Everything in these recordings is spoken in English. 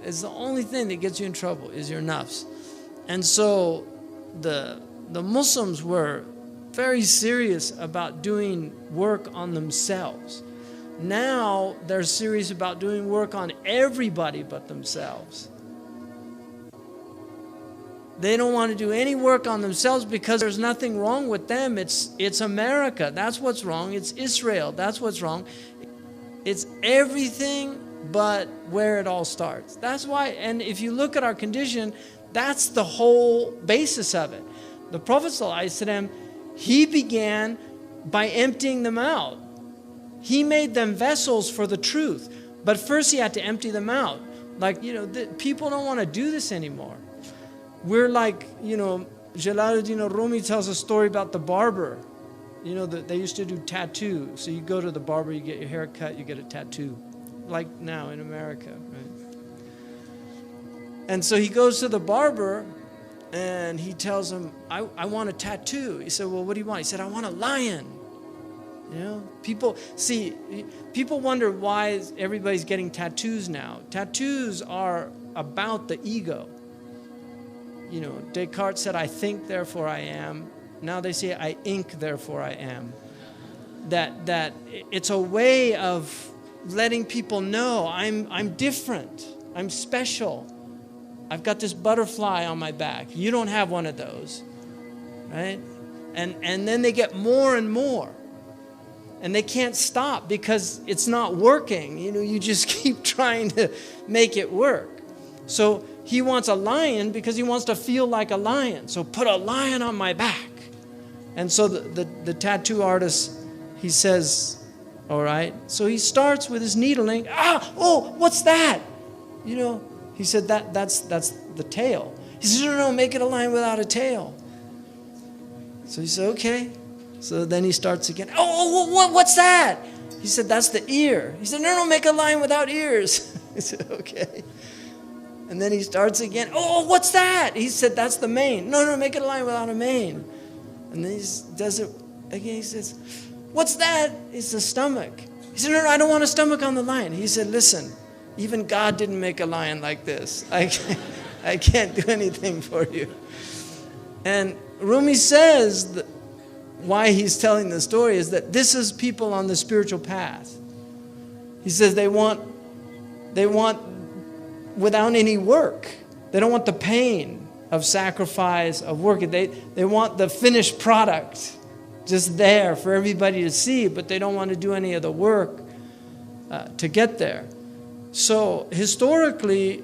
It's the only thing that gets you in trouble is your nafs. And so the Muslims were very serious about doing work on themselves. Now they're serious about doing work on everybody but themselves. They don't want to do any work on themselves because there's nothing wrong with them. It's America. That's what's wrong. It's Israel. That's what's wrong. It's everything but where it all starts. That's why, and if you look at our condition, that's the whole basis of it. The Prophet ﷺ, he began by emptying them out. He made them vessels for the truth. But first he had to empty them out. Like, people don't want to do this anymore. We're like, Jalaluddin Rumi tells a story about the barber. They used to do tattoos. So you go to the barber, you get your hair cut, you get a tattoo. Like now in America, right? And so he goes to the barber and he tells him, I want a tattoo. He said, well, what do you want? He said, I want a lion. People wonder why everybody's getting tattoos now. Tattoos are about the ego. Descartes said, I think, therefore I am. Now they say, I ink, therefore I am. That it's a way of letting people know I'm different. I'm special. I've got this butterfly on my back. You don't have one of those, right? And then they get more and more. And they can't stop because it's not working. You just keep trying to make it work. So he wants a lion because he wants to feel like a lion. So put a lion on my back. And so the tattoo artist, he says, all right. So he starts with his needling. What's that? He said, that's the tail. He said, no, make it a lion without a tail. So he said, okay. So then he starts again. What's that? He said, that's the ear. He said, no, make a lion without ears. He said, okay. And then he starts again. What's that? He said, that's the mane. No, make it a lion without a mane. And then he does it again. He says, what's that? It's the stomach. He said, no, I don't want a stomach on the lion. He said, listen, even God didn't make a lion like this. I can't do anything for you. And Rumi says why he's telling the story is that this is people on the spiritual path. He says they want without any work. They don't want the pain of sacrifice, of work. They want the finished product just there for everybody to see, but they don't want to do any of the work to get there. So historically,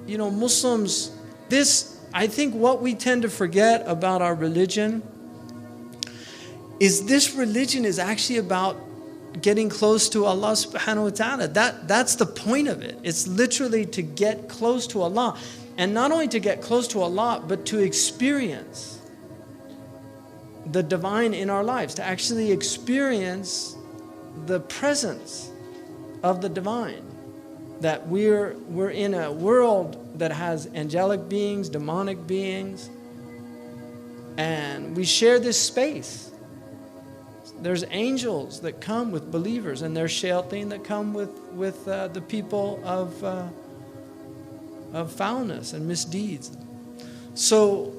Muslims, I think what we tend to forget about our religion is this religion is actually about getting close to Allah subhanahu wa ta'ala. That's the point of it. It's literally to get close to Allah. And not only to get close to Allah, but to experience the divine in our lives, to actually experience the presence of the divine. That we're in a world that has angelic beings, demonic beings, and we share this space. There's angels that come with believers, and there's shayateen that come with the people of foulness and misdeeds. So